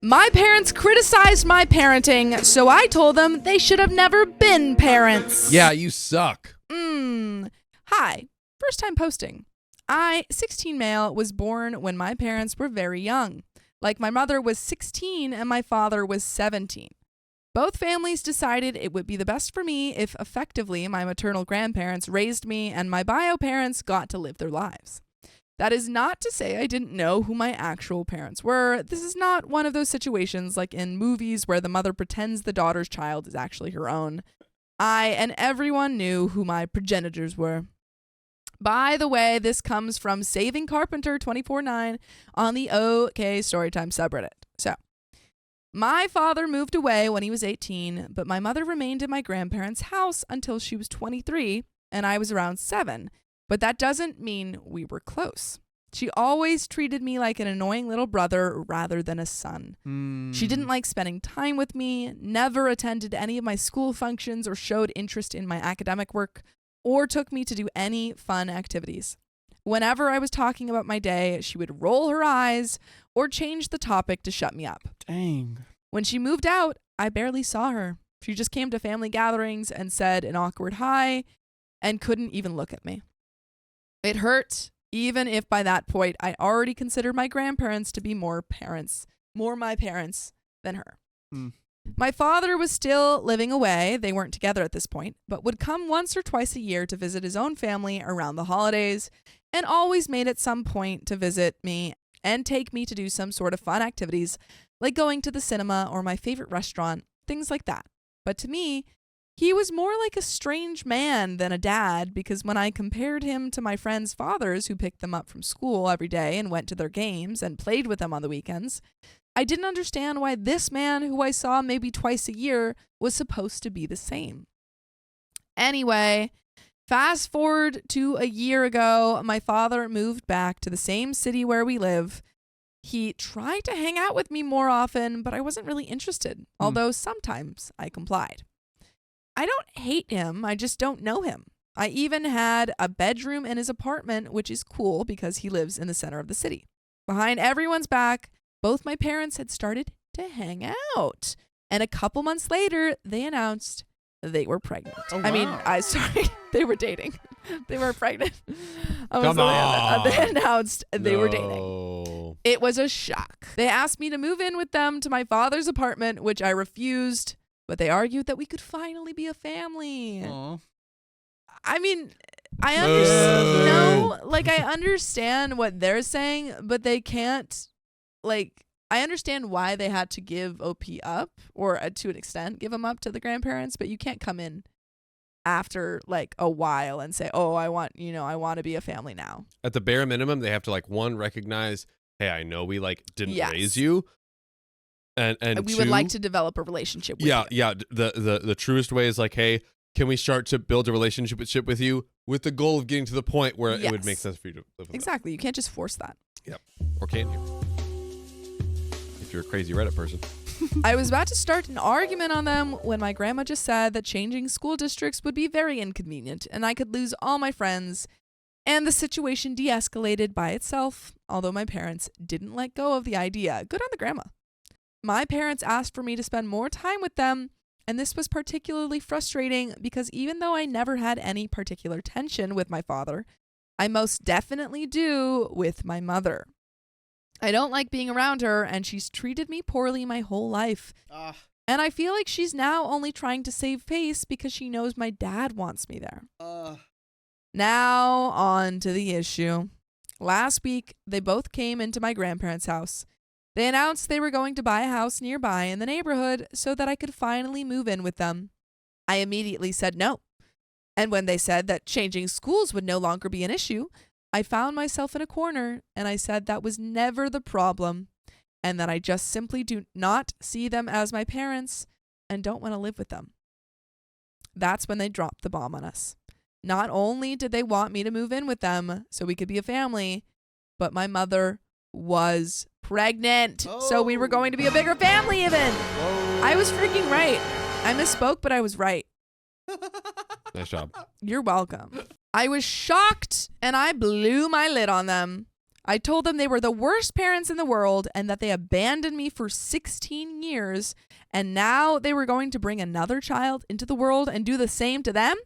My parents criticized my parenting, so I told them they should have never been parents. Yeah, you suck. Hi, first time posting. I, 16 male, was born when my parents were very young. Like my mother was 16 and my father was 17. Both families decided it would be the best for me if effectively my maternal grandparents raised me and my bio parents got to live their lives. That is not to say I didn't know who my actual parents were. This is not one of those situations like in movies where the mother pretends the daughter's child is actually her own. I and everyone knew who my progenitors were. By the way, this comes from Saving Carpenter 24/9 on the OK Storytime subreddit. So, my father moved away when he was 18, but my mother remained in my grandparents' house until she was 23 and I was around 7. But that doesn't mean we were close. She always treated me like an annoying little brother rather than a son. She didn't like spending time with me, never attended any of my school functions or showed interest in my academic work, or took me to do any fun activities. Whenever I was talking about my day, she would roll her eyes or change the topic to shut me up. Dang. When she moved out, I barely saw her. She just came to family gatherings and said an awkward hi and couldn't even look at me. It hurt, even if by that point I already considered my grandparents to be more my parents than her. My father was still living away. They weren't together at this point, but would come once or twice a year to visit his own family around the holidays and always made at some point to visit me and take me to do some sort of fun activities like going to the cinema or my favorite restaurant, things like that. But to me, he was more like a strange man than a dad because when I compared him to my friends' fathers who picked them up from school every day and went to their games and played with them on the weekends, I didn't understand why this man who I saw maybe twice a year was supposed to be the same. Anyway, fast forward to a year ago, my father moved back to the same city where we live. He tried to hang out with me more often, but I wasn't really interested, although sometimes I complied. I don't hate him, I just don't know him. I even had a bedroom in his apartment, which is cool because he lives in the center of the city. Behind everyone's back, both my parents had started to hang out. And a couple months later, they announced they were pregnant. Oh, wow. I mean, they were dating. They were pregnant. Come on. They announced they were dating. It was a shock. They asked me to move in with them to my father's apartment, which I refused. But they argued that we could finally be a family. Aww. I mean, I understand what they're saying, but they can't, I understand why they had to give OP up, or to an extent, give him up to the grandparents, but you can't come in after, a while and say, oh, I want to be a family now. At the bare minimum, they have to, one, recognize, hey, I know we, didn't raise you. And we would like to develop a relationship with you. Yeah. The truest way is hey, can we start to build a relationship with you with the goal of getting to the point where it would make sense for you to live with Exactly. You can't just force that. Yep. Or can you? If you're a crazy Reddit person. I was about to start an argument on them when my grandma just said that changing school districts would be very inconvenient and I could lose all my friends. And the situation de-escalated by itself, although my parents didn't let go of the idea. Good on the grandma. My parents asked for me to spend more time with them, and this was particularly frustrating because even though I never had any particular tension with my father, I most definitely do with my mother. I don't like being around her, and she's treated me poorly my whole life. And I feel like she's now only trying to save face because she knows my dad wants me there. Now, on to the issue. Last week, they both came into my grandparents' house. They announced they were going to buy a house nearby in the neighborhood so that I could finally move in with them. I immediately said no. And when they said that changing schools would no longer be an issue, I found myself in a corner and I said that was never the problem and that I just simply do not see them as my parents and don't want to live with them. That's when they dropped the bomb on us. Not only did they want me to move in with them so we could be a family, but my mother was pregnant. So we were going to be a bigger family even. I was freaking right. I misspoke, but I was right. Nice job. You're welcome. I was shocked and I blew my lid on them. I told them they were the worst parents in the world and that they abandoned me for 16 years, and now they were going to bring another child into the world and do the same to them.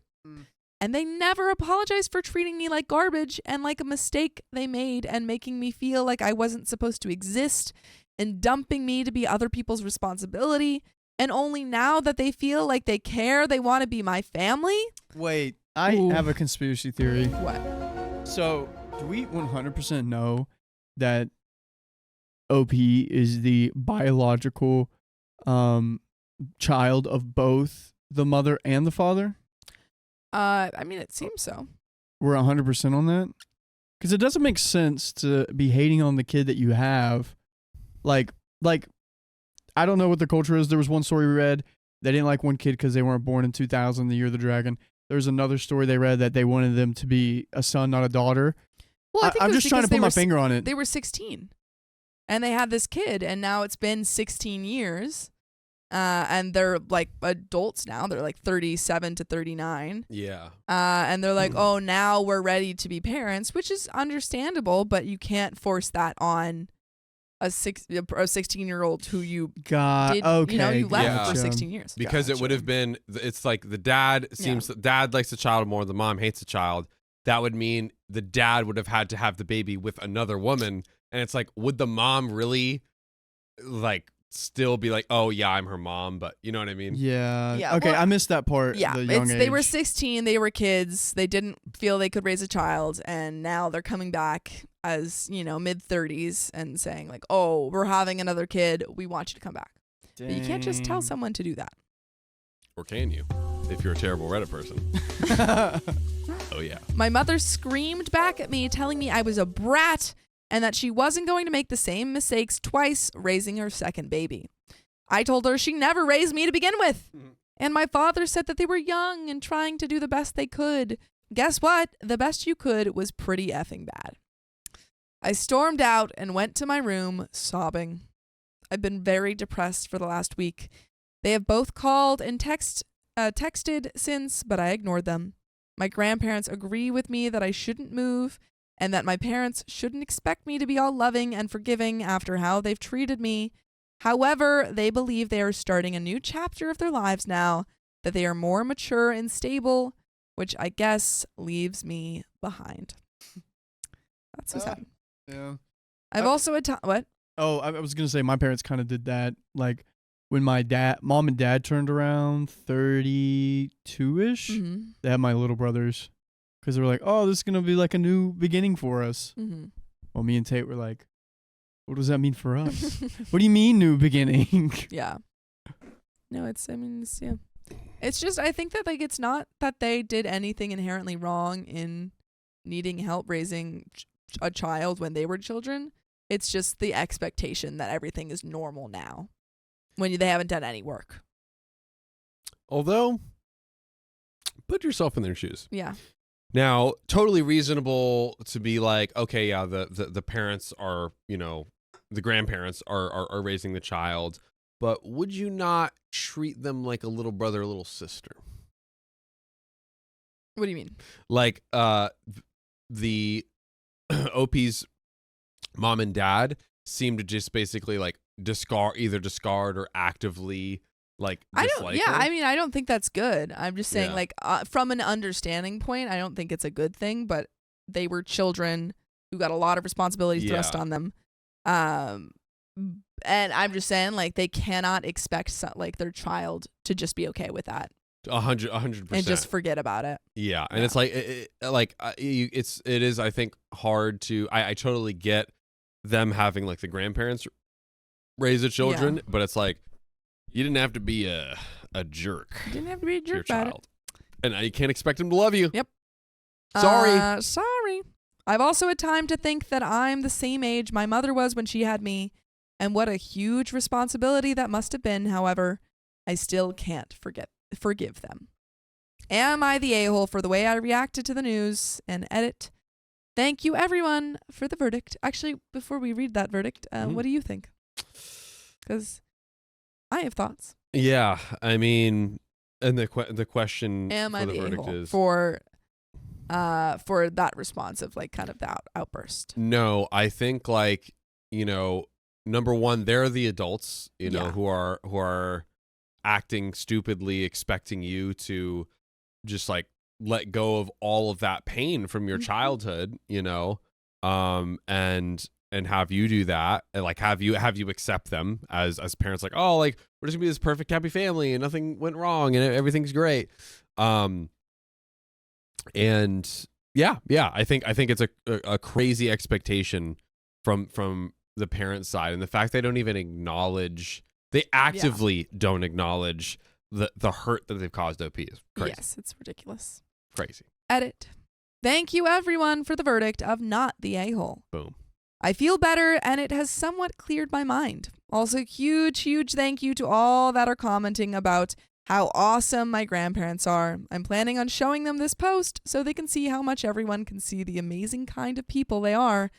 And they never apologized for treating me like garbage and like a mistake they made and making me feel like I wasn't supposed to exist and dumping me to be other people's responsibility. And only now that they feel like they care, they want to be my family. Wait, I have a conspiracy theory. What? So, do we 100% know that OP is the biological child of both the mother and the father? I mean, it seems so. We're 100% on that? Because it doesn't make sense to be hating on the kid that you have. Like, I don't know what the culture is. There was one story we read. They didn't like one kid because they weren't born in 2000, the year of the dragon. There was another story they read that they wanted them to be a son, not a daughter. Well, I think I'm just trying to put my finger on it. They were 16, and they had this kid, and now it's been 16 years, and they're like adults now. They're like 37 to 39. Yeah. And they're like, oh, now we're ready to be parents, which is understandable, but you can't force that on a 16-year-old who you did, you left for 16 years. Because it would have been, it's like the dad seems, dad likes the child more, the mom hates the child. That would mean the dad would have had to have the baby with another woman. And it's like, would the mom really like still be like, oh yeah, I'm her mom, but you know what I mean? Yeah. Okay, well, I missed that part. Yeah, they were 16, they were kids, they didn't feel they could raise a child, and now they're coming back as, mid-30s and saying like, oh, we're having another kid, we want you to come back. But you can't just tell someone to do that. Or can you? If you're a terrible Reddit person. Oh yeah. My mother screamed back at me, telling me I was a brat and that she wasn't going to make the same mistakes twice raising her second baby. I told her she never raised me to begin with. And my father said that they were young and trying to do the best they could. Guess what? The best you could was pretty effing bad. I stormed out and went to my room sobbing. I've been very depressed for the last week. They have both called and texted since, but I ignored them. My grandparents agree with me that I shouldn't move and that my parents shouldn't expect me to be all loving and forgiving after how they've treated me. However, they believe they are starting a new chapter of their lives now, that they are more mature and stable, which I guess leaves me behind. That's so sad. Yeah. I've also what? Oh, I was going to say my parents kind of did that. Like when my mom and dad turned around 32-ish, they had my little brothers because they were like, oh, this is going to be like a new beginning for us. Well, me and Tate were like, what does that mean for us? What do you mean new beginning? Yeah. No, it's just, I think that like, it's not that they did anything inherently wrong in needing help raising a child when they were children. It's just the expectation that everything is normal now when they haven't done any work. Although, put yourself in their shoes. Yeah. Now, totally reasonable to be like, okay, yeah, the parents are, the grandparents are raising the child, but would you not treat them like a little brother, a little sister? What do you mean? Like, the OP's mom and dad seem to just basically like discard or actively like dislike her. I mean, I don't think that's good. I'm just saying like from an understanding point, I don't think it's a good thing, but they were children who got a lot of responsibility thrust on them. And I'm just saying like they cannot expect like their child to just be okay with that. 100%. And just forget about it. Yeah. And it's like, it is, I think, hard to, I totally get them having like the grandparents raise the children, but it's like, you didn't have to be a jerk. You didn't have to be a jerk about it. And you can't expect them to love you. Yep. Sorry. I've also had time to think that I'm the same age my mother was when she had me, and what a huge responsibility that must have been. However, I still can't forgive them. Am I the a-hole for the way I reacted to the news? And edit. Thank you, everyone, for the verdict. Actually, before we read that verdict, what do you think? Because I have thoughts. Yeah, I mean, and the question am for I the verdict a-hole is for for that response of like kind of that outburst. No, I think like, number one, they're the adults, who are acting stupidly, expecting you to just like let go of all of that pain from your childhood, and have you do that, and like have you accept them as parents, like, oh, like we're just gonna be this perfect happy family and nothing went wrong and everything's great. And yeah, I think it's a crazy expectation from the parent side, and the fact they don't even acknowledge, they actively don't acknowledge the hurt that they've caused OP is crazy. Yes, it's ridiculous. Crazy. Edit. Thank you everyone for the verdict of not the a-hole. Boom. I feel better and it has somewhat cleared my mind. Also, huge thank you to all that are commenting about how awesome my grandparents are. I'm planning on showing them this post so they can see how much everyone can see the amazing kind of people they are,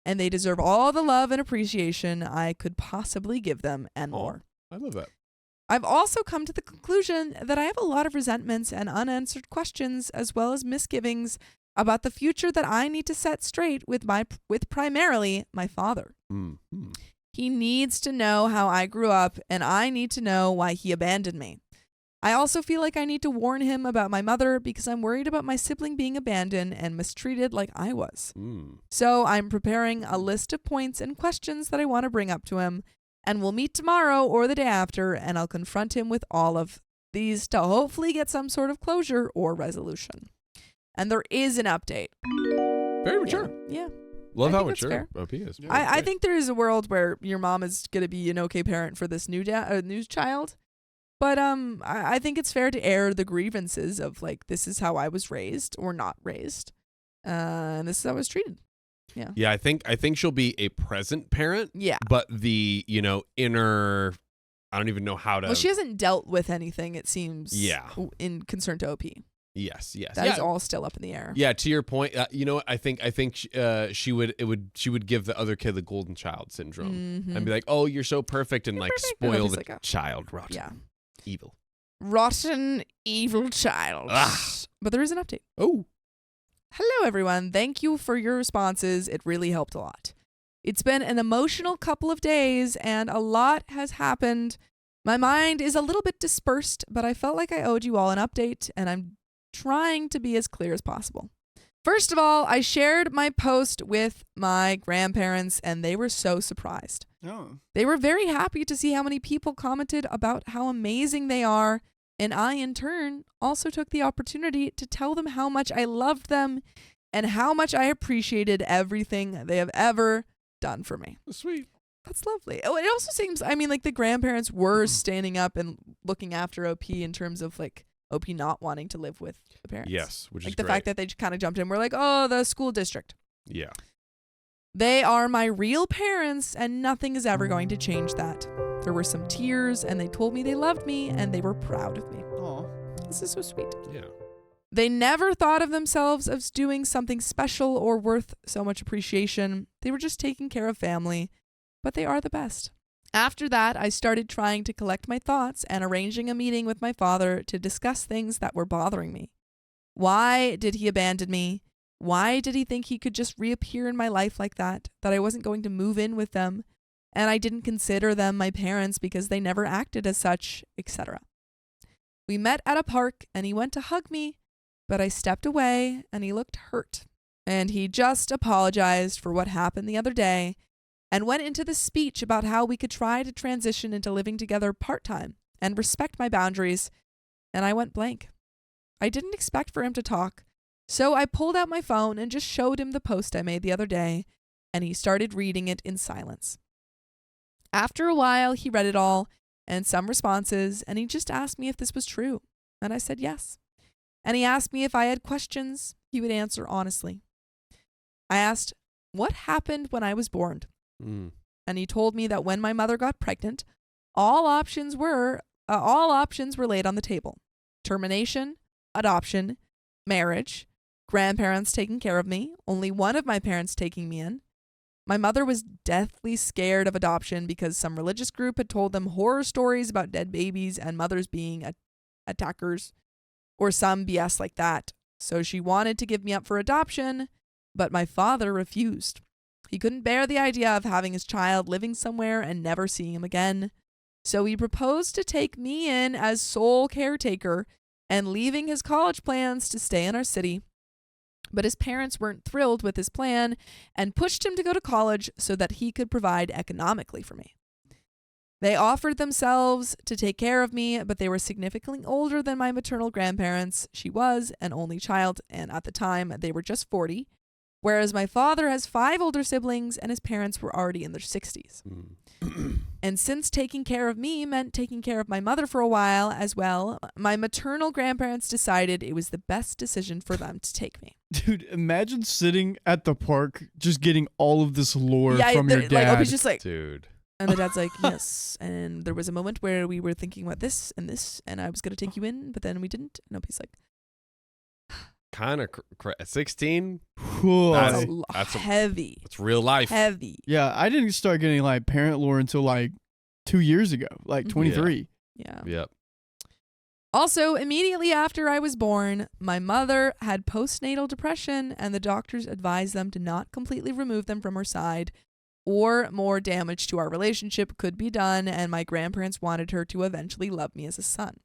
and they deserve all the love and appreciation I could possibly give them and more. I love that. I've also come to the conclusion that I have a lot of resentments and unanswered questions, as well as misgivings about the future that I need to set straight with primarily my father. Mm-hmm. He needs to know how I grew up, and I need to know why he abandoned me. I also feel like I need to warn him about my mother because I'm worried about my sibling being abandoned and mistreated like I was. So I'm preparing a list of points and questions that I want to bring up to him, and we'll meet tomorrow or the day after, and I'll confront him with all of these to hopefully get some sort of closure or resolution. And there is an update. Very mature. Yeah. Love I how think that's mature fair. OP is. Yeah. I think there is a world where your mom is going to be an okay parent for this new child. But I think it's fair to air the grievances of like, this is how I was raised or not raised. And this is how I was treated. Yeah. Yeah, I think she'll be a present parent. Yeah. But the, inner, I don't even know how to. Well, she hasn't dealt with anything, it seems. Yeah. In concern to OP. Yes. That is all still up in the air. Yeah, to your point, I think she would give the other kid the golden child syndrome and be like, "Oh, you're so perfect," and like spoil the child. Rotten. Yeah. Evil. Rotten evil child. But there is an update. Oh. Hello everyone. Thank you for your responses. It really helped a lot. It's been an emotional couple of days and a lot has happened. My mind is a little bit dispersed, but I felt like I owed you all an update, and I'm trying to be as clear as possible. First of all, I shared my post with my grandparents and they were so surprised. Oh. They were very happy to see how many people commented about how amazing they are, and I in turn also took the opportunity to tell them how much I loved them and how much I appreciated everything they have ever done for me. Sweet. That's lovely. Oh, it also seems, like the grandparents were standing up and looking after OP in terms of like OP not wanting to live with the parents. Yes, which like is the great. fact that they just kind of jumped in. We're like, oh, the school district. Yeah. They are my real parents, and nothing is ever going to change that. There were some tears, and they told me they loved me, and they were proud of me. Aw. This is so sweet. Yeah. They never thought of themselves as doing something special or worth so much appreciation. They were just taking care of family, but they are the best. After that, I started trying to collect my thoughts and arranging a meeting with my father to discuss things that were bothering me. Why did he abandon me? Why did he think he could just reappear in my life like that I wasn't going to move in with them, and I didn't consider them my parents because they never acted as such, etc. We met at a park, and he went to hug me, but I stepped away, and he looked hurt. And he just apologized for what happened the other day, and went into the speech about how we could try to transition into living together part-time and respect my boundaries, and I went blank. I didn't expect for him to talk, so I pulled out my phone and just showed him the post I made the other day, and he started reading it in silence. After a while, he read it all and some responses, and he just asked me if this was true, and I said yes. And he asked me if I had questions. He would answer honestly. I asked, what happened when I was born? And he told me that when my mother got pregnant, all options were laid on the table. Termination, adoption, marriage, grandparents taking care of me, only one of my parents taking me in. My mother was deathly scared of adoption because some religious group had told them horror stories about dead babies and mothers being attackers or some BS like that. so she wanted to give me up for adoption, but my father refused. He couldn't bear the idea of having his child living somewhere and never seeing him again. So he proposed to take me in as sole caretaker and leaving his college plans to stay in our city. But his parents weren't thrilled with his plan and pushed him to go to college so that he could provide economically for me. They offered themselves to take care of me, but they were significantly older than my maternal grandparents. She was an only child, and at the time, they were just 40, whereas my father has 5 older siblings, and his parents were already in their 60s. And since taking care of me meant taking care of my mother for a while as well, my maternal grandparents decided it was the best decision for them to take me. Dude, imagine sitting at the park just getting all of this lore from your dad. Like, he's just like, dude. And the dad's like, yes. And there was a moment where we were thinking about this, and I was going to take you in, but then we didn't. And Opie's like, Kind of 16? that's heavy. It's real life. Heavy. Yeah, I didn't start getting like parent lore until like 2 years ago, like 23. Yeah. Yep. Also, immediately after I was born, my mother had postnatal depression, and the doctors advised them to not completely remove them from her side, or more damage to our relationship could be done, and my grandparents wanted her to eventually love me as a son.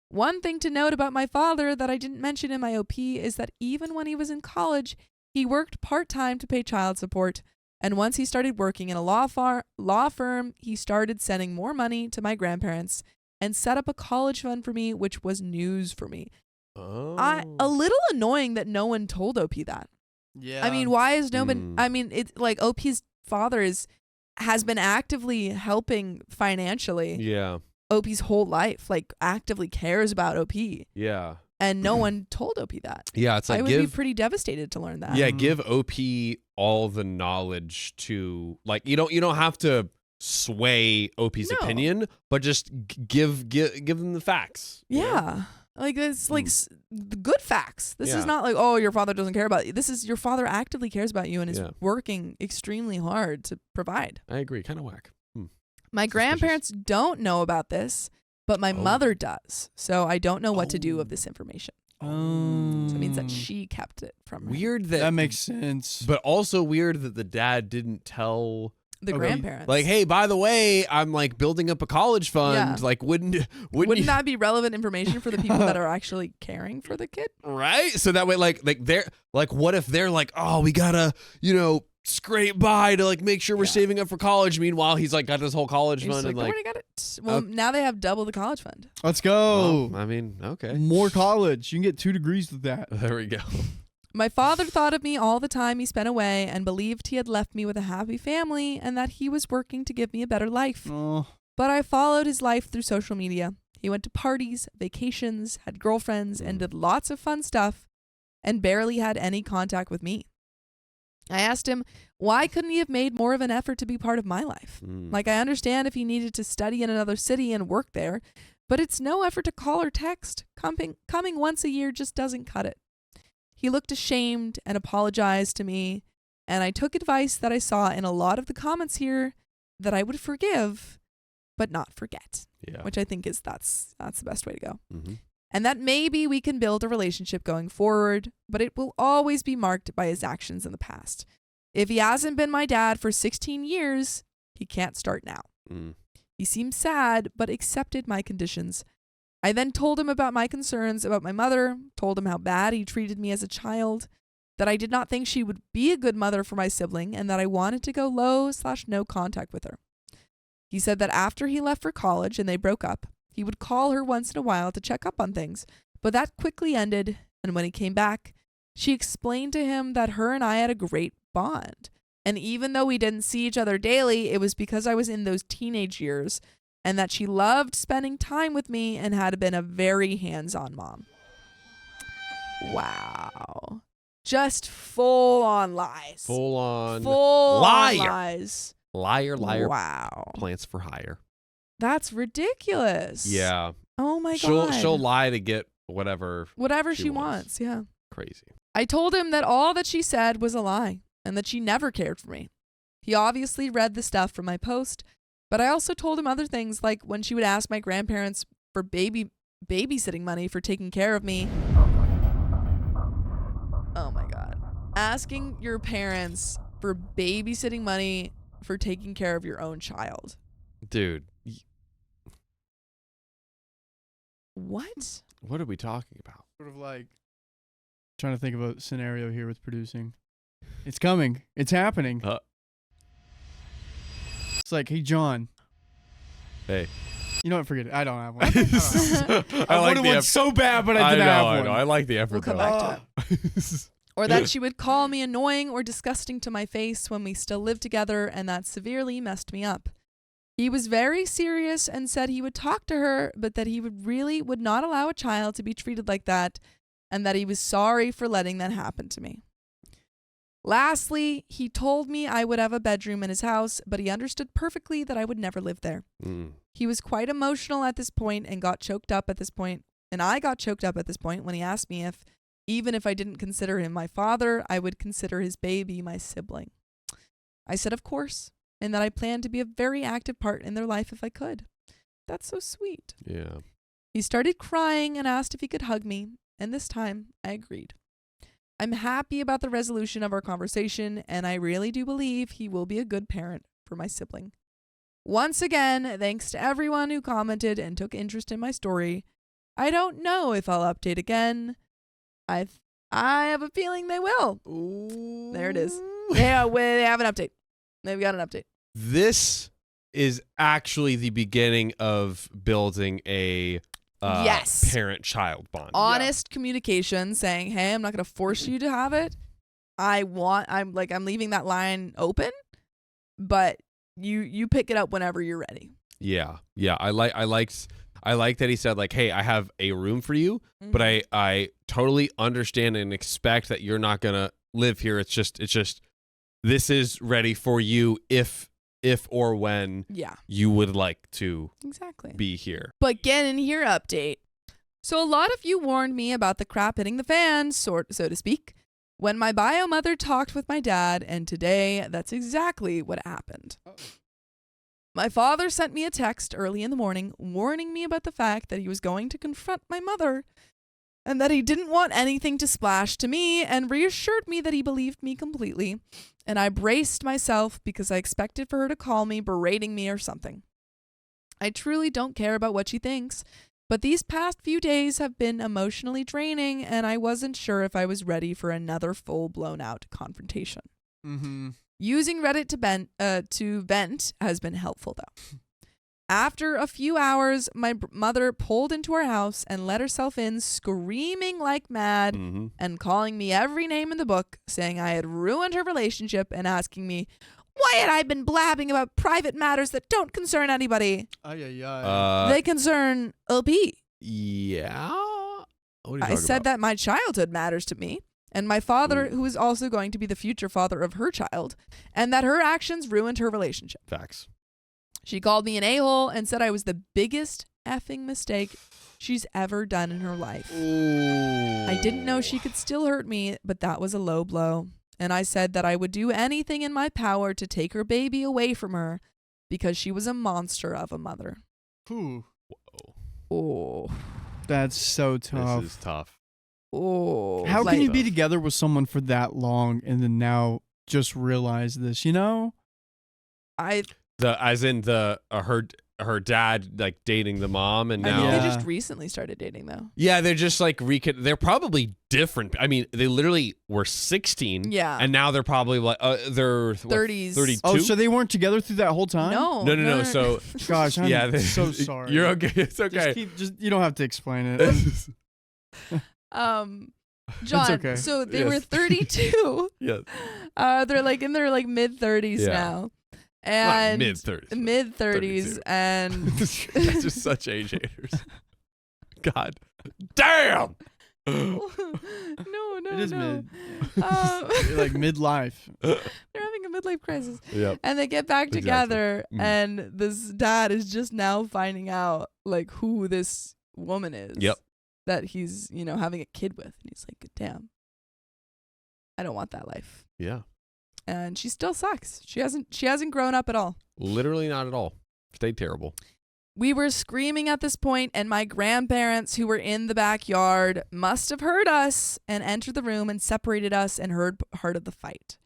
One thing to note about my father that I didn't mention in my OP is that even when he was in college, he worked part-time to pay child support, and once he started working in a law firm, he started sending more money to my grandparents and set up a college fund for me, which was news for me. Oh. A little annoying that no one told OP that. Yeah. I mean, why is no one? I mean, it's like OP's father has been actively helping financially. Yeah. OP's whole life, like actively cares about OP. Yeah. And no one told OP that. Yeah, it's like I would be pretty devastated to learn that. Yeah, give OP all the knowledge to, like, you don't have to sway OP's opinion, but just give them the facts. Yeah. Like, it's like the good facts. This is not like, oh, your father doesn't care about you. This is your father actively cares about you and is working extremely hard to provide. I agree. Kind of whack. My grandparents don't know about this, but my mother does. So I don't know what to do with this information. So it means that she kept it from her. Weird that makes sense. But also weird that the dad didn't tell the grandparents. Like, hey, by the way, I'm like building up a college fund. Yeah. Like, wouldn't that be relevant information for the people that are actually caring for the kid? Right. So that way, like they're like, what if they're like, oh, we gotta, scrape by to like make sure we're saving up for college. Meanwhile, he's like got this whole college fund and already got it. Well, now they have double the college fund. Let's go. Well, I mean, okay. More college. You can get 2 degrees with that. There we go. My father thought of me all the time he spent away and believed he had left me with a happy family and that he was working to give me a better life. Oh. But I followed his life through social media. He went to parties, vacations, had girlfriends, and did lots of fun stuff and barely had any contact with me. I asked him, why couldn't he have made more of an effort to be part of my life? Like, I understand if he needed to study in another city and work there, but it's no effort to call or text. Coming once a year just doesn't cut it. He looked ashamed and apologized to me, and I took advice that I saw in a lot of the comments here that I would forgive, but not forget. Yeah. Which I think is that's the best way to go. Mm-hmm. And that maybe we can build a relationship going forward, but it will always be marked by his actions in the past. If he hasn't been my dad for 16 years, he can't start now. He seemed sad, but accepted my conditions. I then told him about my concerns about my mother, told him how bad he treated me as a child, that I did not think she would be a good mother for my sibling, and that I wanted to go low/no contact with her. He said that after he left for college and they broke up, he would call her once in a while to check up on things, but that quickly ended, and when he came back, she explained to him that her and I had a great bond. And even though we didn't see each other daily, it was because I was in those teenage years, and that she loved spending time with me and had been a very hands-on mom. Wow. Just full-on lies. Full-on liar. Lies. Liar. Wow. Plants for hire. That's ridiculous. Yeah. Oh my God. She'll lie to get whatever she wants. Yeah. Crazy. I told him that all that she said was a lie and that she never cared for me. He obviously read the stuff from my post, but I also told him other things, like when she would ask my grandparents for babysitting money for taking care of me. asking your parents for babysitting money for taking care of your own child. Dude. What? What are we talking about? Sort of like trying to think of a scenario here with producing. It's coming. It's happening. It's like, hey, John. Hey. You know what? Forget it. I don't have one. I like wanted the one so bad, but I didn't have one. I know. I like the effort. We'll come back to it. Or that she would call me annoying or disgusting to my face when we still lived together, and that severely messed me up. He was very serious and said he would talk to her, but that he would not allow a child to be treated like that, and that he was sorry for letting that happen to me. Lastly, he told me I would have a bedroom in his house, but he understood perfectly that I would never live there. He was quite emotional at this point and got choked up at this point, and I got choked up at this point when he asked me if, even if I didn't consider him my father, I would consider his baby my sibling. I said, of course, and that I planned to be a very active part in their life if I could. That's so sweet. Yeah. He started crying and asked if he could hug me, and this time I agreed. I'm happy about the resolution of our conversation, and I really do believe he will be a good parent for my sibling. Once again, thanks to everyone who commented and took interest in my story. I don't know if I'll update again. I have a feeling they will. Ooh. There it is. Yeah, they have an update. They've got an update. This is actually the beginning of building a yes, parent-child bond. Honest communication, saying, "Hey, I'm not going to force you to have it. I'm leaving that line open, but you pick it up whenever you're ready." Yeah. I like that he said, like, hey, I have a room for you, but I totally understand and expect that you're not gonna live here. It's just this is ready for you if or when you would like to be here. But get in here update. So a lot of you warned me about the crap hitting the fan, so to speak, when my bio mother talked with my dad, and today that's exactly what happened. My father sent me a text early in the morning warning me about the fact that he was going to confront my mother and that he didn't want anything to splash to me, and reassured me that he believed me completely. And I braced myself because I expected for her to call me, berating me or something. I truly don't care about what she thinks, but these past few days have been emotionally draining, and I wasn't sure if I was ready for another full-blown out confrontation. Using Reddit to vent has been helpful, though. After a few hours, my mother pulled into our house and let herself in, screaming like mad and calling me every name in the book, saying I had ruined her relationship and asking me why had I been blabbing about private matters that don't concern anybody. They concern LP. Yeah. I said that my childhood matters to me, and my father, who is also going to be the future father of her child, and that her actions ruined her relationship. Facts. She called me an a-hole and said I was the biggest effing mistake she's ever done in her life. I didn't know she could still hurt me, but that was a low blow. And I said that I would do anything in my power to take her baby away from her because she was a monster of a mother. Whoa. Oh. That's so tough. This is tough. Oh. How can you be together with someone for that long and then now just realize this, you know? Her dad like dating the mom, and now I think they just recently started dating though. Yeah, they're just like they're probably different. I mean, they literally were 16. Yeah, and now they're probably like they're 30s, 32. Oh, so they weren't together through that whole time? No. So gosh, I'm so sorry. You're okay. It's okay. You don't have to explain it. John, okay. so they were 32. Yes. They're like in their like mid-30s now. And mid 30s and that's just such age haters. God damn. no it is no. Like midlife. They're having a midlife crisis. Yep. And they get back together and this dad is just now finding out like who this woman is. Yep. That he's, having a kid with, and he's like, damn, I don't want that life. Yeah. And she still sucks. She hasn't grown up at all. Literally not at all. Stayed terrible. We were screaming at this point, and my grandparents, who were in the backyard, must have heard us and entered the room and separated us and heard part of the fight.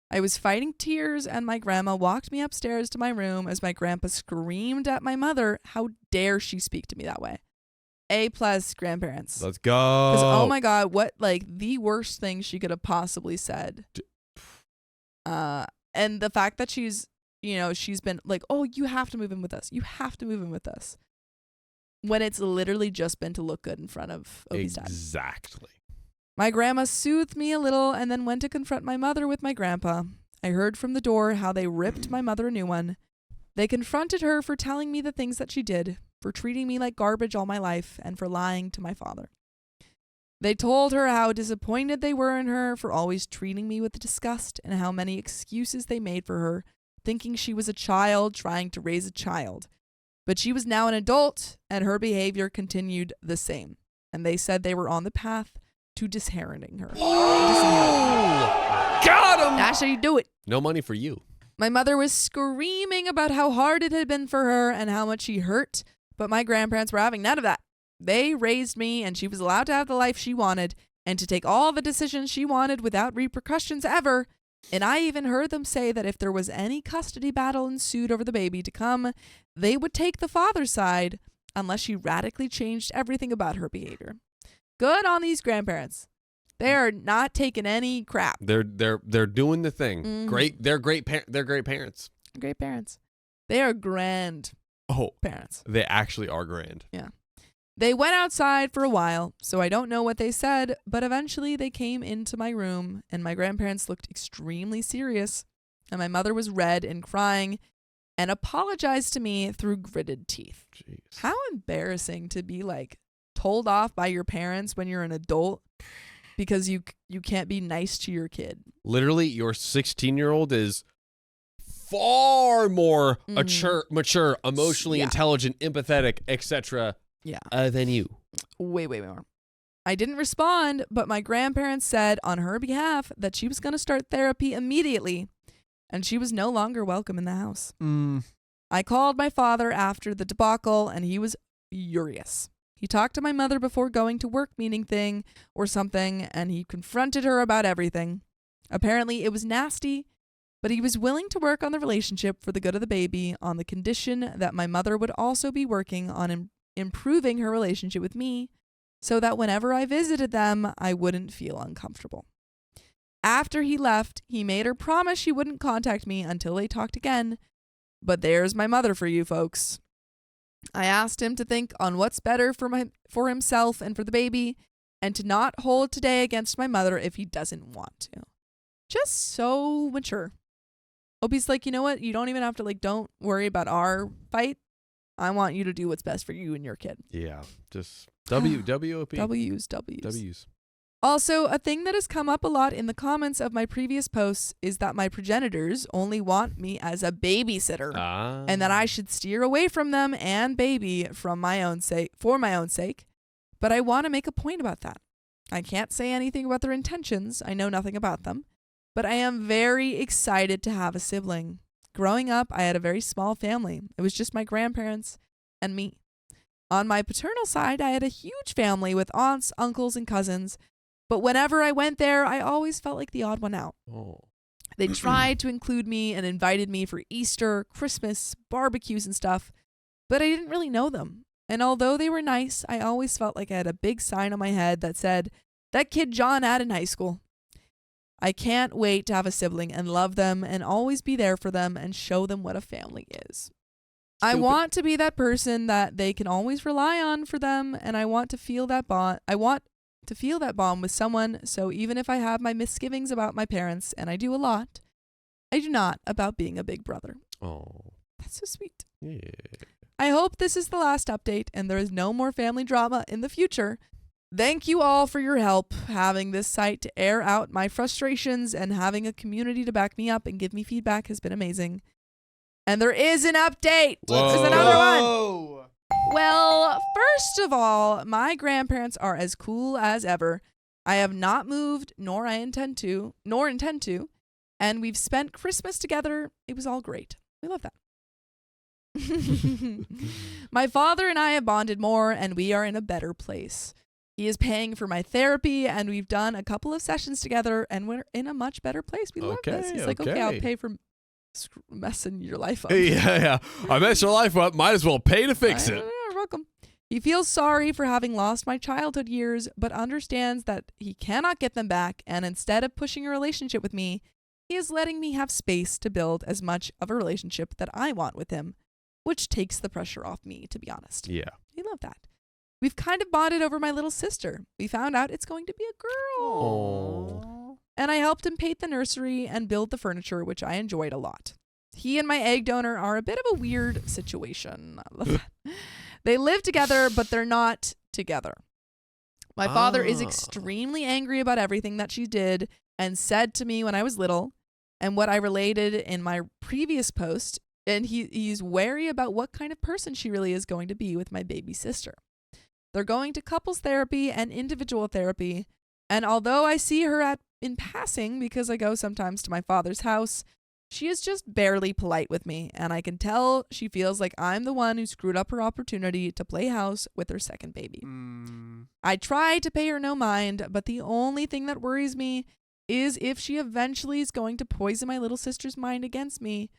I was fighting tears, and my grandma walked me upstairs to my room as my grandpa screamed at my mother, "How dare she speak to me that way?" A+ grandparents. Let's go. Because, oh my God, what, like, the worst thing she could have possibly said. And the fact that she's been like, "Oh, you have to move in with us. You have to move in with us." When it's literally just been to look good in front of Opie's dad. Exactly. My grandma soothed me a little and then went to confront my mother with my grandpa. I heard from the door how they ripped my mother a new one. They confronted her for telling me the things that she did, for treating me like garbage all my life, and for lying to my father. They told her how disappointed they were in her for always treating me with disgust, and how many excuses they made for her, thinking she was a child trying to raise a child. But she was now an adult, and her behavior continued the same. And they said they were on the path to disinheriting her. Oh, got him! That's how you do it. No money for you. My mother was screaming about how hard it had been for her and how much she hurt, but my grandparents were having none of that. They raised me, and she was allowed to have the life she wanted and to take all the decisions she wanted without repercussions ever. And I even heard them say that if there was any custody battle ensued over the baby to come, they would take the father's side unless she radically changed everything about her behavior. Good on these grandparents. They are not taking any crap. They're doing the thing. Mhm. Great. They're great. They're great parents. Great parents. They are grand Oh, parents. they actually are grand. Yeah. They went outside for a while, so I don't know what they said, but eventually they came into my room, and my grandparents looked extremely serious, and my mother was red and crying and apologized to me through gritted teeth. Jeez. How embarrassing to be like told off by your parents when you're an adult because you can't be nice to your kid. Literally, your 16-year-old is far more mature, emotionally intelligent, empathetic, etc. Than you. Way more. I didn't respond, but my grandparents said on her behalf that she was going to start therapy immediately, and she was no longer welcome in the house. I called my father after the debacle, and he was furious. He talked to my mother before going to work meeting thing or something, and he confronted her about everything. Apparently, it was nasty, but he was willing to work on the relationship for the good of the baby on the condition that my mother would also be working on improving her relationship with me so that whenever I visited them, I wouldn't feel uncomfortable. After he left, he made her promise she wouldn't contact me until they talked again. But there's my mother for you folks. I asked him to think on what's better for himself and for the baby, and to not hold today against my mother if he doesn't want to. Just so mature. Opie's like, you know what? You don't even have to, don't worry about our fight. I want you to do what's best for you and your kid. Yeah, just WOP. W's. Also, a thing that has come up a lot in the comments of my previous posts is that my progenitors only want me as a babysitter, and that I should steer away from them and baby for my own sake. But I want to make a point about that. I can't say anything about their intentions. I know nothing about them. But I am very excited to have a sibling. Growing up, I had a very small family. It was just my grandparents and me. On my paternal side, I had a huge family with aunts, uncles, and cousins. But whenever I went there, I always felt like the odd one out. Oh. They tried to include me and invited me for Easter, Christmas, barbecues and stuff, but I didn't really know them. And although they were nice, I always felt like I had a big sign on my head that said, "That kid John had in high school." I can't wait to have a sibling and love them and always be there for them and show them what a family is. I want to be that person that they can always rely on for them, and I want to feel that bond. With someone, so even if I have my misgivings about my parents, and I do a lot, I do not about being a big brother. Oh. That's so sweet. Yeah. I hope this is the last update and there is no more family drama in the future. Thank you all for your help. Having this site to air out my frustrations and having a community to back me up and give me feedback has been amazing. And there is an update. Whoa. There's another one. Well, first of all, my grandparents are as cool as ever. I have not moved, nor intend to, and we've spent Christmas together. It was all great. We love that. My father and I have bonded more, and we are in a better place. He is paying for my therapy, and we've done a couple of sessions together, and we're in a much better place. We love this. He's like, okay, I'll pay for messing your life up. Yeah. I messed your life up. Might as well pay to fix it. You're welcome. He feels sorry for having lost my childhood years, but understands that he cannot get them back, and instead of pushing a relationship with me, he is letting me have space to build as much of a relationship that I want with him, which takes the pressure off me, to be honest. Yeah. We love that. We've kind of bonded over my little sister. We found out it's going to be a girl. Aww. And I helped him paint the nursery and build the furniture, which I enjoyed a lot. He and my egg donor are a bit of a weird situation. I love that. They live together, but they're not together. My father is extremely angry about everything that she did and said to me when I was little, and what I related in my previous post, and he's wary about what kind of person she really is going to be with my baby sister. They're going to couples therapy and individual therapy, and although I see her in passing because I go sometimes to my father's house, she is just barely polite with me, and I can tell she feels like I'm the one who screwed up her opportunity to play house with her second baby. I try to pay her no mind, but the only thing that worries me is if she eventually is going to poison my little sister's mind against me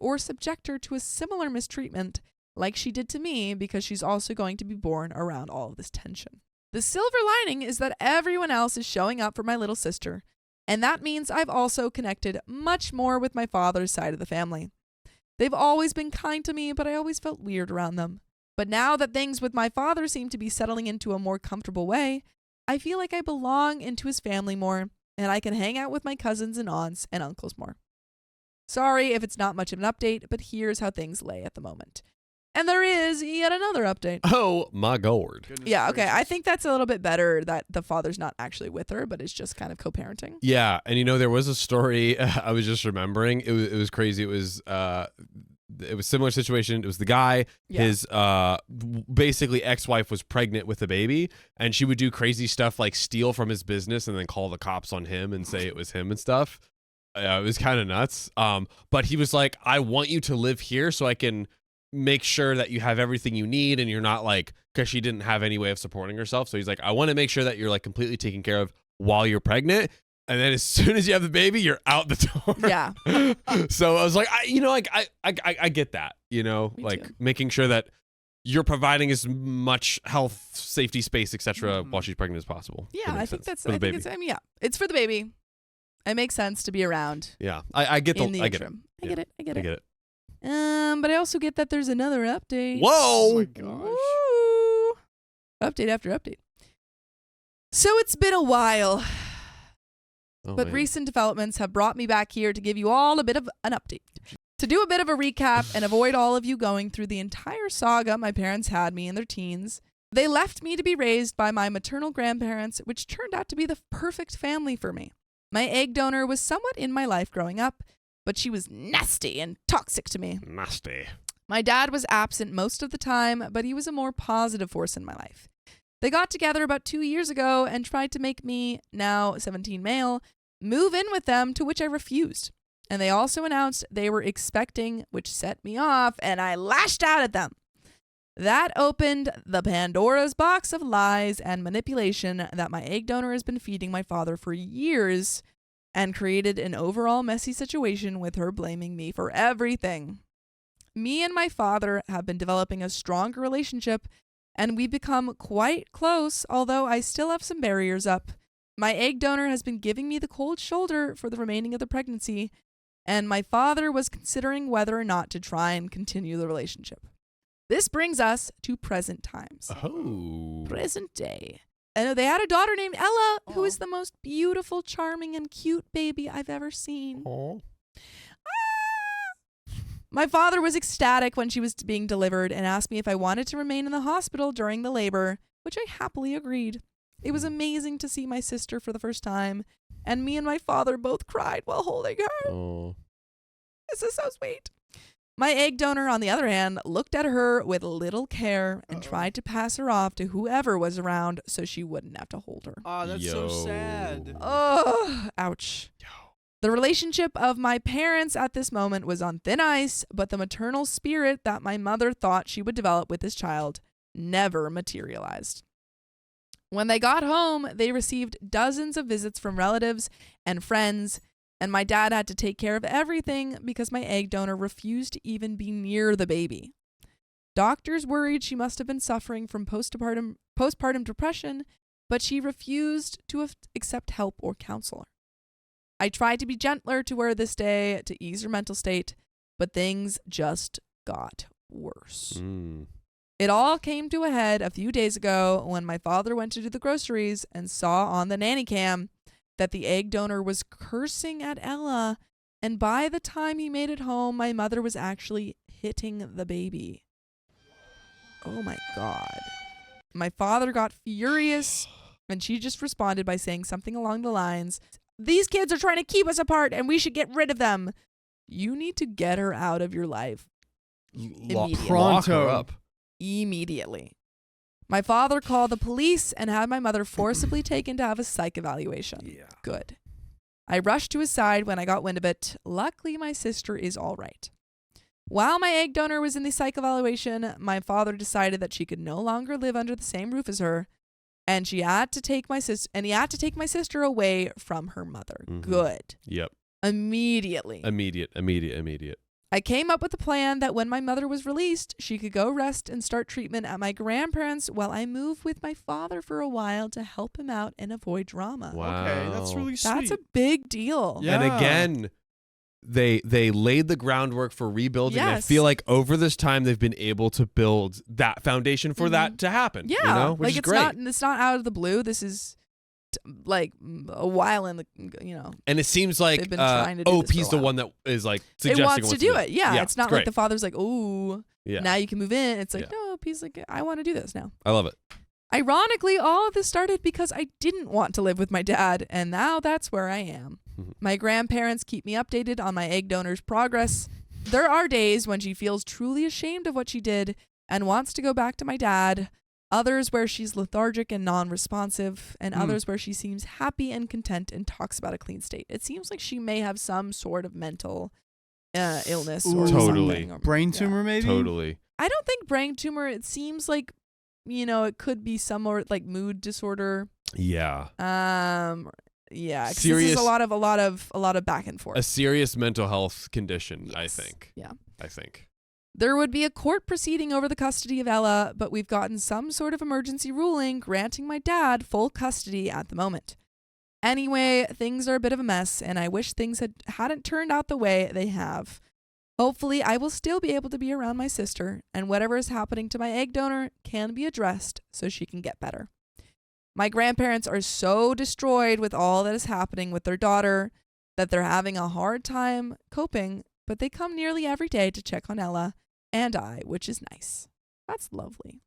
or subject her to a similar mistreatment like she did to me, because she's also going to be born around all of this tension. The silver lining is that everyone else is showing up for my little sister, and that means I've also connected much more with my father's side of the family. They've always been kind to me, but I always felt weird around them. But now that things with my father seem to be settling into a more comfortable way, I feel like I belong into his family more, and I can hang out with my cousins and aunts and uncles more. Sorry if it's not much of an update, but here's how things lay at the moment. And there is yet another update. Oh, my God. Yeah, okay. I think that's a little bit better that the father's not actually with her, but it's just kind of co-parenting. Yeah, and there was a story I was just remembering. It was crazy. It was a similar situation. It was the guy, his basically ex-wife was pregnant with a baby, and she would do crazy stuff like steal from his business and then call the cops on him and say it was him and stuff. It was kind of nuts. But he was like, I want you to live here so I can make sure that you have everything you need, and you're not like, because she didn't have any way of supporting herself. So he's like, I want to make sure that you're like completely taken care of while you're pregnant. And then as soon as you have the baby, you're out the door. Yeah. So I was like, I get that, Me like too. making sure that you're providing as much health, safety, space, etc. while she's pregnant as possible. Yeah, I think sense. that's, For the I think baby. it's, it's for the baby. It makes sense to be around. Yeah, I get in the I get it. interim. I get it. I get it. But I also get that there's another update. Whoa! Oh my gosh. Woo! Update after update. So it's been a while, Oh, but man. recent developments have brought me back here to give you all a bit of an update. To do a bit of a recap and avoid all of you going through the entire saga my parents had me in their teens, they left me to be raised by my maternal grandparents, which turned out to be the perfect family for me. My egg donor was somewhat in my life growing up, but she was nasty and toxic to me. Nasty. My dad was absent most of the time, but he was a more positive force in my life. They got together about 2 years ago and tried to make me, now 17 male, move in with them, to which I refused. And they also announced they were expecting, which set me off, and I lashed out at them. That opened the Pandora's box of lies and manipulation that my egg donor has been feeding my father for years, and created an overall messy situation with her blaming me for everything. Me and my father have been developing a stronger relationship, and we've become quite close, although I still have some barriers up. My egg donor has been giving me the cold shoulder for the remaining of the pregnancy, and my father was considering whether or not to try and continue the relationship. This brings us to present times. Oh. Present day. And they had a daughter named Ella, who is the most beautiful, charming, and cute baby I've ever seen. Oh. My father was ecstatic when she was being delivered and asked me if I wanted to remain in the hospital during the labor, which I happily agreed. It was amazing to see my sister for the first time, and me and my father both cried while holding her. Oh. This is so sweet. My egg donor, on the other hand, looked at her with little care and tried to pass her off to whoever was around so she wouldn't have to hold her. Oh, that's so sad. Oh, ouch. The relationship of my parents at this moment was on thin ice, but the maternal spirit that my mother thought she would develop with this child never materialized. When they got home, they received dozens of visits from relatives and friends, and my dad had to take care of everything because my egg donor refused to even be near the baby. Doctors worried she must have been suffering from postpartum depression, but she refused to accept help or counsel her. I tried to be gentler to her this day to ease her mental state, but things just got worse. It all came to a head a few days ago when my father went to do the groceries and saw on the nanny cam that the egg donor was cursing at Ella, and by the time he made it home, my mother was actually hitting the baby. Oh my God. My father got furious, and she just responded by saying something along the lines, "These kids are trying to keep us apart and we should get rid of them. You need to get her out of your life immediately." Lock her up. Immediately. My father called the police and had my mother forcibly taken to have a psych evaluation. Yeah. Good. I rushed to his side when I got wind of it. Luckily, my sister is all right. While my egg donor was in the psych evaluation, my father decided that she could no longer live under the same roof as her, and he had to take my sister away from her mother. Good. Yep. Immediately. Immediate. I came up with a plan that when my mother was released, she could go rest and start treatment at my grandparents while I moved with my father for a while to help him out and avoid drama. Wow. Okay, that's really sweet. That's a big deal. Yeah. And again, they laid the groundwork for rebuilding. Yes. And I feel like over this time they've been able to build that foundation for that to happen. Yeah, you know? Which is great. It's not out of the blue. This is like a while in the, And it seems like they've been trying to do this for OP's a the while. one that is like It suggesting wants to do it. Yeah, it's not like great. the father's like, "Oh, Yeah. now you can move in." It's like, Yeah. no, OP's like, "I want to do this now." I love it. Ironically, all of this started because I didn't want to live with my dad, and now that's where I am. My grandparents keep me updated on my egg donor's progress. There are days when she feels truly ashamed of what she did and wants to go back to my dad, others where she's lethargic and non-responsive, and others where she seems happy and content and talks about a clean state. It seems like she may have some sort of mental illness or Totally. something. Brain tumor, maybe? Totally. I don't think brain tumor. It seems like, it could be some more like mood disorder. Yeah. Yeah. 'Cause Serious- this is a lot of back and forth. A serious mental health condition, Yes. I think. Yeah. I think. There would be a court proceeding over the custody of Ella, but we've gotten some sort of emergency ruling granting my dad full custody at the moment. Anyway, things are a bit of a mess, and I wish things hadn't turned out the way they have. Hopefully, I will still be able to be around my sister, and whatever is happening to my egg donor can be addressed so she can get better. My grandparents are so destroyed with all that is happening with their daughter that they're having a hard time coping, but they come nearly every day to check on Ella and I, which is nice. That's lovely.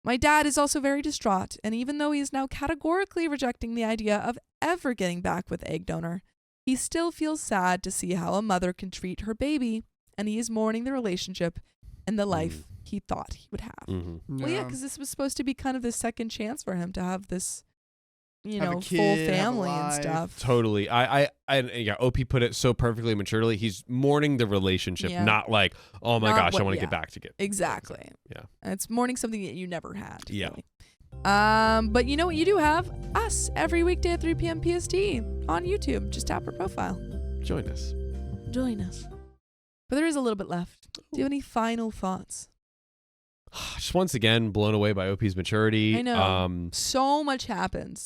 My dad is also very distraught, and even though he is now categorically rejecting the idea of ever getting back with egg donor, he still feels sad to see how a mother can treat her baby, and he is mourning the relationship and the life he thought he would have. Well, yeah, because this was supposed to be kind of the second chance for him to have this, Have a full kid, have a family and life. stuff. Totally. Yeah, OP put it so perfectly and maturely. He's mourning the relationship, Yeah. not like, oh my Not gosh, I what- want to yeah. get back to get. Exactly. Yeah. And it's mourning something that you never had. Yeah. Really. But you know what you do have? Us every weekday at 3 p.m. PST on YouTube. Just tap our profile. Join us. Join us. But there is a little bit left. Do you have any final thoughts? Just once again, blown away by OP's maturity. I know. So much happened.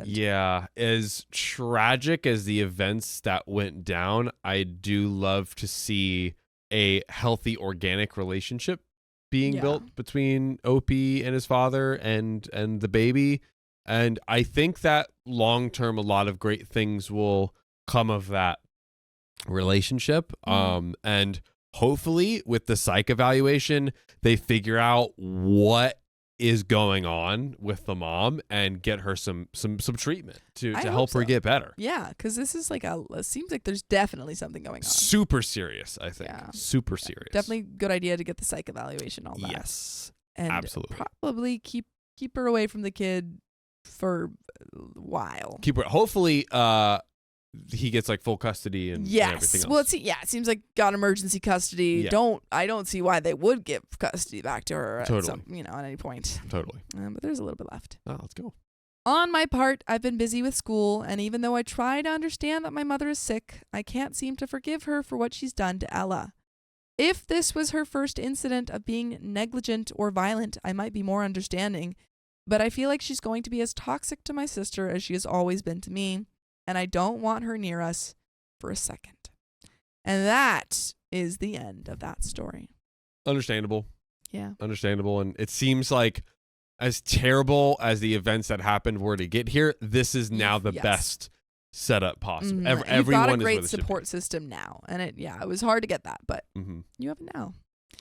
Yeah. As tragic as the events that went down, I do love to see a healthy, organic relationship being Yeah. built between OP and his father and the baby. And I think that long term, a lot of great things will come of that relationship. And hopefully with the psych evaluation, they figure out what is going on with the mom and get her some treatment to I hope help her so. get better. Yeah, because this is like it seems like there's definitely something going on. Super serious, I think. Yeah. Super serious. Definitely good idea to get the psych evaluation, all that. Yes. And absolutely. probably keep her away from the kid for a while. Keep her. Hopefully, he gets like full custody and Yes. everything else. Well, it seems like got emergency custody. Yeah. I don't see why they would give custody back to her at Totally. at any point. Totally. But there's a little bit left. Oh, let's go. On my part, I've been busy with school, and even though I try to understand that my mother is sick, I can't seem to forgive her for what she's done to Ella. If this was her first incident of being negligent or violent, I might be more understanding, but I feel like she's going to be as toxic to my sister as she has always been to me, and I don't want her near us for a second. And that is the end of that story. Understandable. Yeah. Understandable. And it seems like as terrible as the events that happened were to get here, this is now the best setup possible. You've Everyone got a is great where they should support be. system now. And it was hard to get that, but you have it now.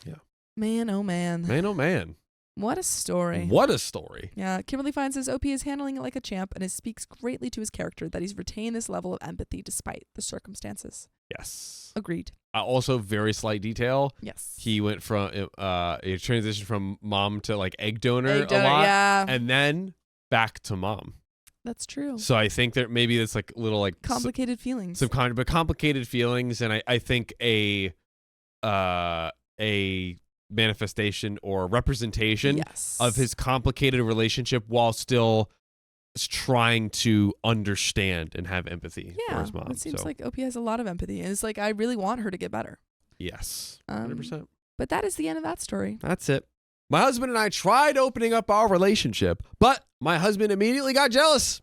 Yeah. Man, oh man. Man, oh man. What a story. What a story. Yeah, Kimberly Fine says OP is handling it like a champ, and it speaks greatly to his character that he's retained this level of empathy despite the circumstances. Yes. Agreed. Also, very slight detail. Yes. He went from a transition from mom to like egg donor Egg donor, a lot, yeah. and then back to mom. That's true. So I think that maybe it's like little like Complicated feelings. some kind of complicated feelings, and I think a manifestation or representation of his complicated relationship while still trying to understand and have empathy for his mom. It seems like OP has a lot of empathy, and it's like I really want her to get better. Yes, 100%. But that is the end of that story. That's it. My husband and I tried opening up our relationship, but my husband immediately got jealous.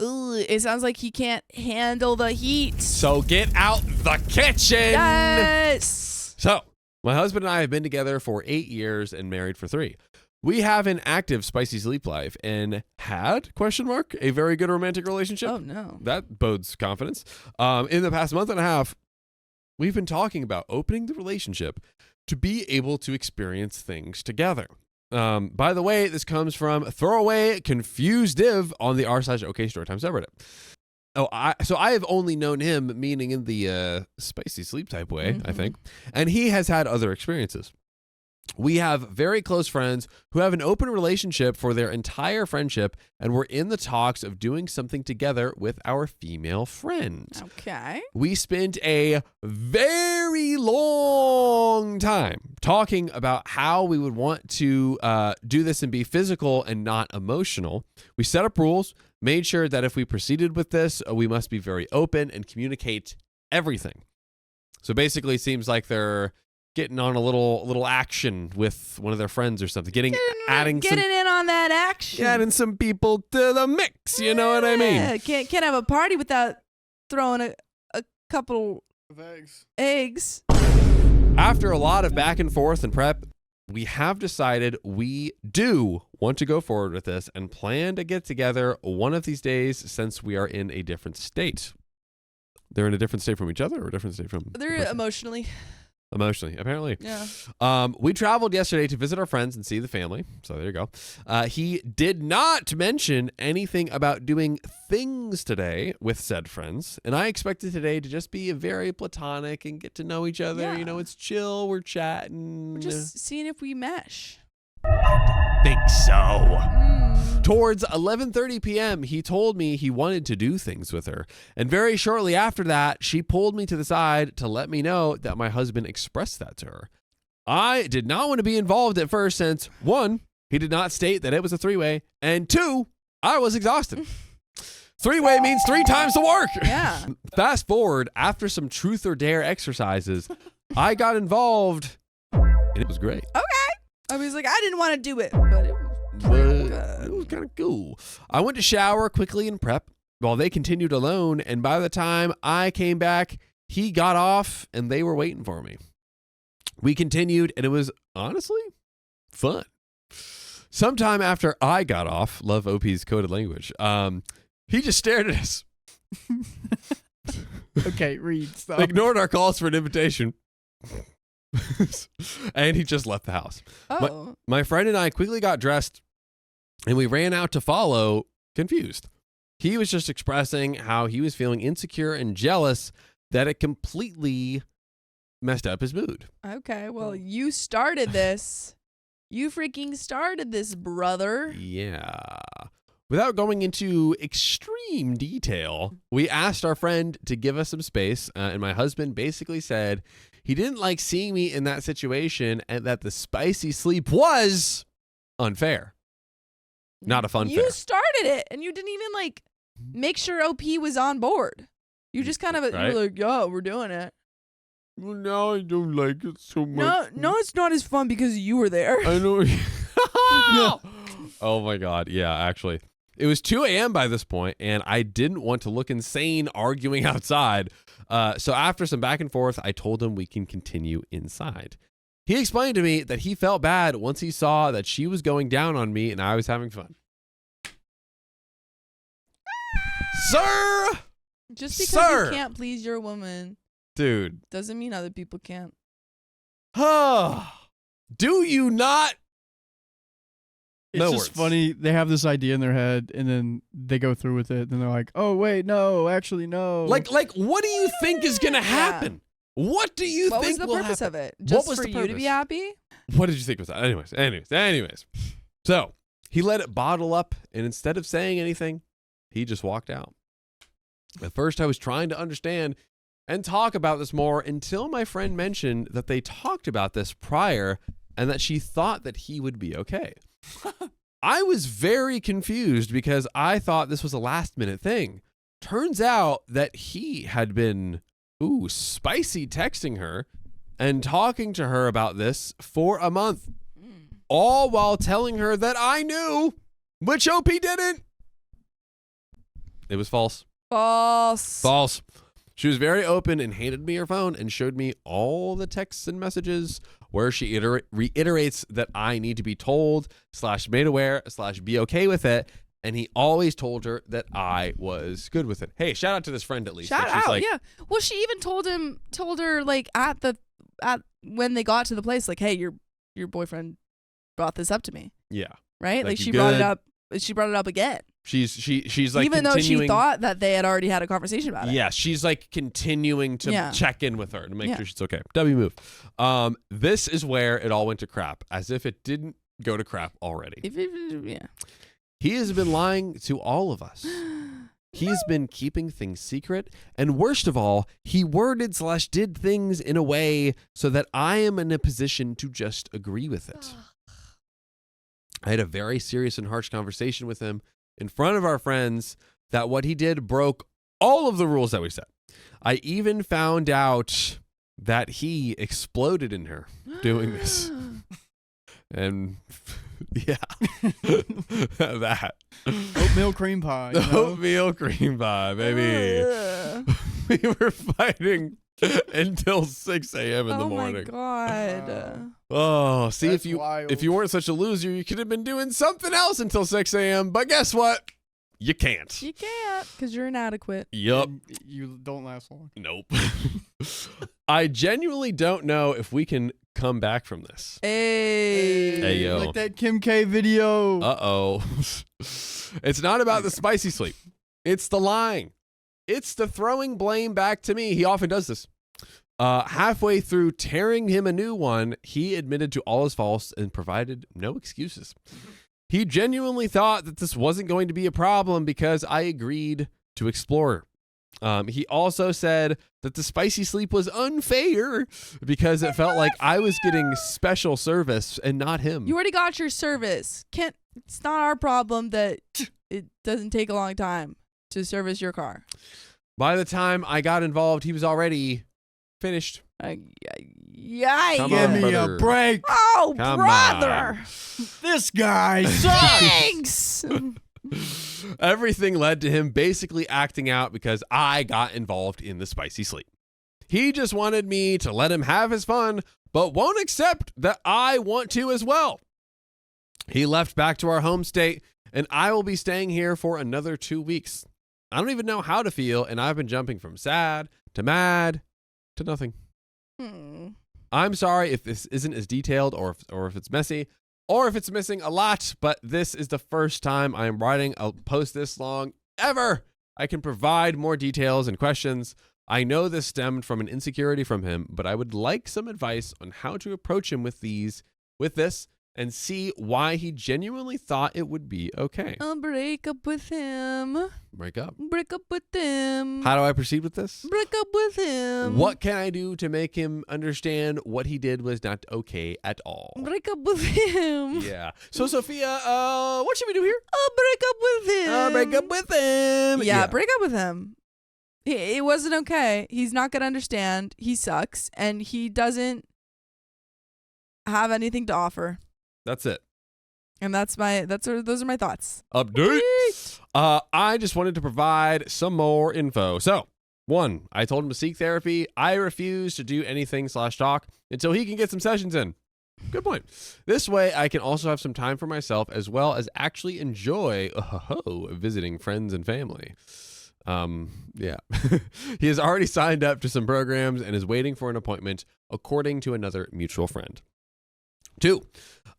Ooh, it sounds like he can't handle the heat. So get out the kitchen. Yes. So my husband and I have been together for 8 years and married for 3. We have an active spicy sleep life and had, a very good romantic relationship. Oh, no. That bodes confidence. In the past month and a half, we've been talking about opening the relationship to be able to experience things together. By the way, this comes from throwaway confused div on the r/OK Storytime subreddit. So I have only known him, meaning in the spicy sleep type way, I think, and he has had other experiences. We have very close friends who have an open relationship for their entire friendship, and we're in the talks of doing something together with our female friend. Okay. We spent a very long time talking about how we would want to do this and be physical and not emotional. We set up rules, made sure that if we proceeded with this, we must be very open and communicate everything. So basically, it seems like they're getting on a little action with one of their friends or something. Getting in on that action. Adding some people to the mix. You know what I mean? Can't have a party without throwing a couple of eggs. After a lot of back and forth and prep, we have decided we do want to go forward with this and plan to get together one of these days since we are in a different state. They're in a different state from each other or a different state from... They're emotionally. Emotionally, apparently. Yeah. We traveled yesterday to visit our friends and see the family. So there you go. He did not mention anything about doing things today with said friends. And I expected today to just be very platonic and get to know each other. Yeah. You know, it's chill. We're chatting. We're just seeing if we mesh. I don't think so. Towards 11:30 p.m., he told me he wanted to do things with her. And very shortly after that, she pulled me to the side to let me know that my husband expressed that to her. I did not want to be involved at first since, 1, he did not state that it was a 3-way, and 2, I was exhausted. 3-way means 3 times the work. Yeah. Fast forward, after some truth or dare exercises, I got involved, and it was great. Okay. I was like, I didn't want to do it, but it was kind of cool. I went to shower quickly and prep while they continued alone, and by the time I came back, he got off and they were waiting for me. We continued, and it was honestly fun. Sometime after I got off, love OP's coded language, he just stared at us. Okay, read. Stop. Ignored our calls for an invitation. And he just left the house. Oh. My friend and I quickly got dressed and we ran out to follow, confused. He was just expressing how he was feeling insecure and jealous that it completely messed up his mood. Okay, well, you started this. You freaking started this, brother. Yeah. Without going into extreme detail, we asked our friend to give us some space, and my husband basically said he didn't like seeing me in that situation and that the spicy sleep was unfair. Not a fun fair. You started it, and you didn't even like make sure OP was on board. You just kind of you were like, "Yo, we're doing it." Well, now I don't like it so much. No, it's not as fun because you were there. I know. Oh my God. Yeah, actually. It was 2 a.m. by this point, and I didn't want to look insane arguing outside. So after some back and forth, I told him we can continue inside. He explained to me that he felt bad once he saw that she was going down on me and I was having fun. Sir! Just because you can't please your woman, dude, doesn't mean other people can't. Do you not? It's just funny. They have this idea in their head, and then they go through with it. And they're like, "Oh wait, no, actually, no." Like, what do you think is gonna happen? What do you think will happen? What was the purpose of it? Just for you to be happy? What did you think was that? Anyways. So he let it bottle up, and instead of saying anything, he just walked out. At first, I was trying to understand and talk about this more until my friend mentioned that they talked about this prior and that she thought that he would be okay. I was very confused because I thought this was a last-minute thing. Turns out that he had been, spicy texting her and talking to her about this for a month, all while telling her that I knew, which OP didn't. It was false. False. She was very open and handed me her phone and showed me all the texts and messages where she reiterates that I need to be told / made aware / be okay with it. And he always told her that I was good with it. Hey, shout out to this friend at least. Shout out, yeah. Well, she even told her like at when they got to the place, like, hey, your boyfriend brought this up to me. Yeah. Right? Like she brought it up. She brought it up again. She's like, even though she thought that they had already had a conversation about it. Yeah, she's like continuing to check in with her to make sure she's okay. W move. This is where it all went to crap, as if it didn't go to crap already. He has been lying to all of us. He's been keeping things secret, and worst of all, he worded / did things in a way so that I am in a position to just agree with it. I had a very serious and harsh conversation with him in front of our friends that what he did broke all of the rules that we set. I even found out that he exploded in her doing this. And yeah, that. Oatmeal cream pie. Oatmeal cream pie, baby. We were fighting until 6 a.m. in the morning. Oh my God. See, if you weren't such a loser, you could have been doing something else until 6 a.m. But guess what? You can't. You can't because you're inadequate. Yup. You don't last long. Nope. I genuinely don't know if we can come back from this. Hey yo. Like that Kim K video. Uh-oh. It's not about the spicy sleep. It's the lying. It's the throwing blame back to me. He often does this. Halfway through tearing him a new one, he admitted to all his faults and provided no excuses. He genuinely thought that this wasn't going to be a problem because I agreed to explore. He also said that the spicy sleep was unfair because it felt like I was getting special service and not him. You already got your service. It's not our problem that it doesn't take a long time to service your car. By the time I got involved, he was already finished. Yikes. Give me a break. Oh, brother. This guy sucks. Thanks. Everything led to him basically acting out because I got involved in the spicy sleep. He just wanted me to let him have his fun, but won't accept that I want to as well. He left back to our home state, and I will be staying here for another 2 weeks. I don't even know how to feel, and I've been jumping from sad to mad to nothing. I'm sorry if this isn't as detailed or if it's messy or if it's missing a lot, but this is the first time I am writing a post this long ever. I can provide more details and questions. I know this stemmed from an insecurity from him, but I would like some advice on how to approach him with this and see why he genuinely thought it would be okay. I'll break up with him. Break up. Break up with him. How do I proceed with this? Break up with him. What can I do to make him understand what he did was not okay at all? Break up with him. Yeah. So Sophia, what should we do here? I'll break up with him. Break up with him. Yeah, break up with him. It wasn't okay. He's not going to understand. He sucks. And he doesn't have anything to offer. That's it. And those are my thoughts. Update. I just wanted to provide some more info. So, 1, I told him to seek therapy. I refuse to do anything /talk until he can get some sessions in. Good point. This way, I can also have some time for myself as well as actually enjoy visiting friends and family. Yeah. He has already signed up to some programs and is waiting for an appointment, according to another mutual friend. 2,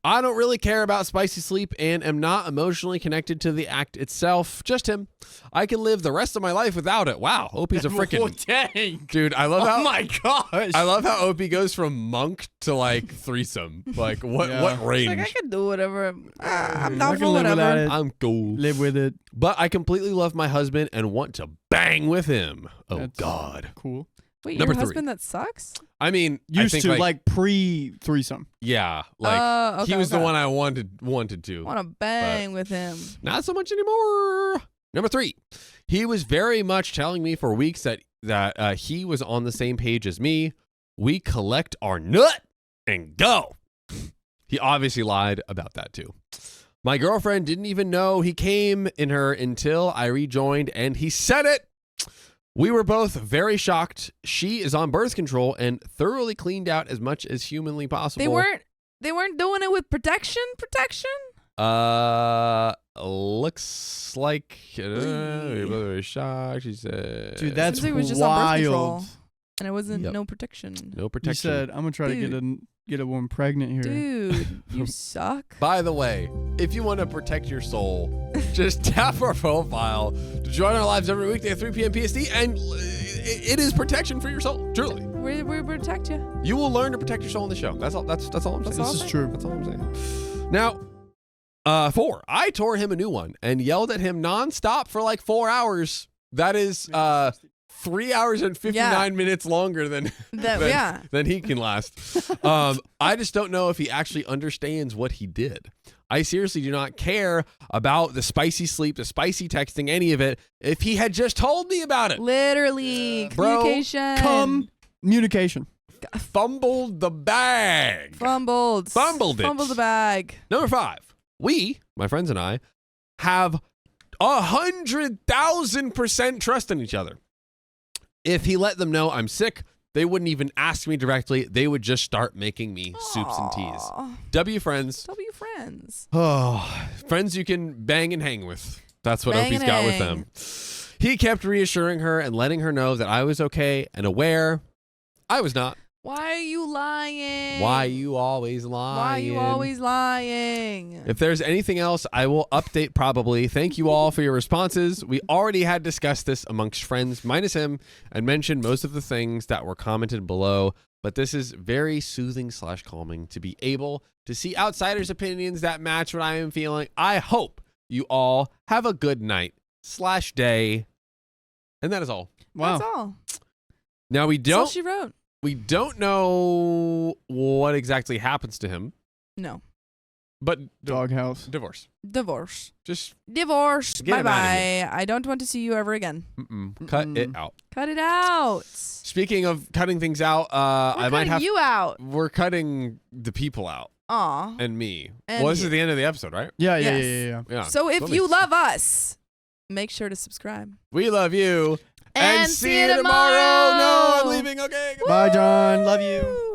I don't really care about spicy sleep and am not emotionally connected to the act itself. Just him. I can live the rest of my life without it. Wow. Opie's a freaking dang. dude. I love how. Oh my gosh. I love how Opie goes from monk to like threesome. Like what range? It's like I can do whatever. I'm I down can for live without whatever. it. I'm cool. Live with it. But I completely love my husband and want to bang with him. Oh That's God. Cool. Wait, Number your 3. husband that sucks? I mean, Used I think to like pre-threesome. yeah, like Okay, he was the okay. one I wanted to. I want to bang with him. Not so much anymore. Number 3, he was very much telling me for weeks that he was on the same page as me. We collect our nut and go. He obviously lied about that too. My girlfriend didn't even know he came in her until I rejoined and he said it. We were both very shocked. She is on birth control and thoroughly cleaned out as much as humanly possible. They weren't doing it with protection? Looks like we were both very shocked. She said, Dude, that's Seems like it was just on birth control. wild. And it wasn't Yep. no protection. no You protection. said, I'm going to try to get a woman pregnant here. Dude, you suck. By the way, if you want to protect your soul, just tap our profile to join our lives every weekday at 3 p.m. PST, and it is protection for your soul. Truly, We protect you. you will learn to protect your soul in the show. That's all. That's all I'm saying. That's all This is true. That's all I'm saying. Now, 4, I tore him a new one and yelled at him nonstop for like 4 hours. That is 3 hours and 59 minutes longer than than he can last. I just don't know if he actually understands what he did. I seriously do not care about the spicy sleep, the spicy texting, any of it. If he had just told me about it. Literally, Bro, communication. Communication. Fumbled the bag. Fumbled it. Fumbled the bag. Number 5, we, my friends and I, have 100,000% trust in each other. If he let them know I'm sick, they wouldn't even ask me directly. They would just start making me soups and teas. Aw. W friends. W friends. Oh, friends you can bang and hang with. That's what Bang Opie's and got with hang. them. He kept reassuring her and letting her know that I was okay and aware. I was not. Why are you lying? Why you always lying? Why are you always lying? If there's anything else, I will update probably. Thank you all for your responses. We already had discussed this amongst friends, minus him, and mentioned most of the things that were commented below. But this is very soothing / calming to be able to see outsiders' opinions that match what I am feeling. I hope you all have a good night / day. And that is all. Wow. That's all. Now That's all she wrote. we don't know what exactly happens to him, No. but Doghouse. divorce. Divorce. Just Divorce. Get him outta Bye-bye. I don't want to see you ever again. cut it out. Cut it out. Speaking of cutting things out, I might have. you out. We're cutting the people out Aw. and me. And Well, this you. is the end of the episode, right? Yeah. Yes. Yeah. So if Let you me- love us, make sure to subscribe. we love you. And see you tomorrow. No, I'm leaving. Okay. Goodbye. Bye, John. Love you. Woo!